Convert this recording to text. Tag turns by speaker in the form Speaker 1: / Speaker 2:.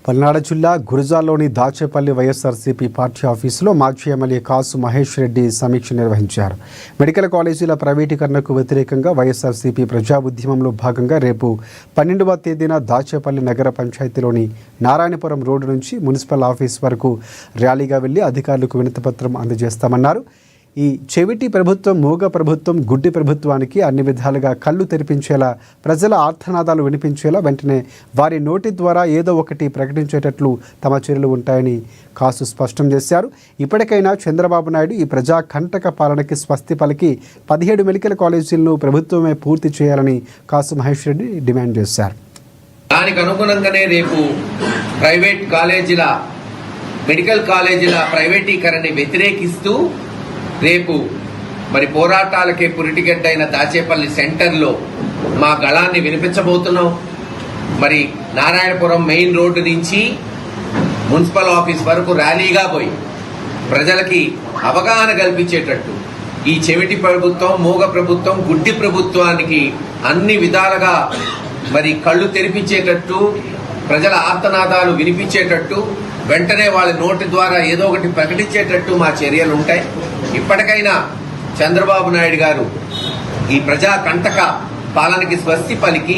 Speaker 1: పల్నాడు జిల్లా గురజాల్లోని దాచేపల్లి వైఎస్ఆర్సీపీ పార్టీ ఆఫీసులో మాజీ ఎమ్మెల్యే కాసు మహేష్ రెడ్డి సమీక్ష నిర్వహించారు. మెడికల్ కాలేజీల ప్రైవేటీకరణకు వ్యతిరేకంగా వైఎస్ఆర్సీపీ ప్రజా ఉద్యమంలో భాగంగా రేపు 12వ తేదీన దాచేపల్లి నగర పంచాయతీలోని నారాయణపురం రోడ్డు నుంచి మున్సిపల్ ఆఫీస్ వరకు ర్యాలీగా వెళ్లి అధికారులకు వినతిపత్రం అందజేస్తామన్నారు. ఈ చెవిటి ప్రభుత్వం, మూగ ప్రభుత్వం, గుడ్డి ప్రభుత్వానికి అన్ని విధాలుగా కళ్ళు తెరిపించేలా, ప్రజల ఆర్తనాదాలు వినిపించేలా వెంటనే వారి నోటి ద్వారా ఏదో ఒకటి ప్రకటించేటట్లు తమ చర్యలు ఉంటాయని కాసు స్పష్టం చేశారు. ఇప్పటికైనా చంద్రబాబు నాయుడు ఈ ప్రజా కంటక పాలనకి స్వస్తి పలికి 17 మెడికల్ కాలేజీలను ప్రభుత్వమే పూర్తి చేయాలని కాసు మహేష్ రెడ్డి డిమాండ్ చేశారు.
Speaker 2: దానికి అనుగుణంగానే రేపు ప్రైవేట్ కాలేజీల, మెడికల్ కాలేజీల ప్రైవేటీకరణని వ్యతిరేకిస్తూ రేపు మరి పోరాటాలకే పురిటిగడ్డైన దాచేపల్లి సెంటర్లో మా గళాన్ని వినిపించబోతున్నాం. మరి నారాయణపురం మెయిన్ రోడ్డు నుంచి మున్సిపల్ ఆఫీస్ వరకు ర్యాలీగా పోయి ప్రజలకి అవగాహన కల్పించేటట్టు ఈ చెవిటి ప్రభుత్వం, మూగ ప్రభుత్వం, గుడ్డి ప్రభుత్వానికి అన్ని విధాలుగా మరి కళ్ళు తెరిపించేటట్టు, ప్రజల ఆర్తనాదాలు వినిపించేటట్టు, వెంటనే వాళ్ళ నోటి ద్వారా ఏదో ఒకటి ప్రకటించేటట్టు మా చర్యలు ఉంటాయి. ఇప్పటికైనా చంద్రబాబు నాయుడు గారు ఈ ప్రజా కంటక పాలనకి స్వస్తి పలికి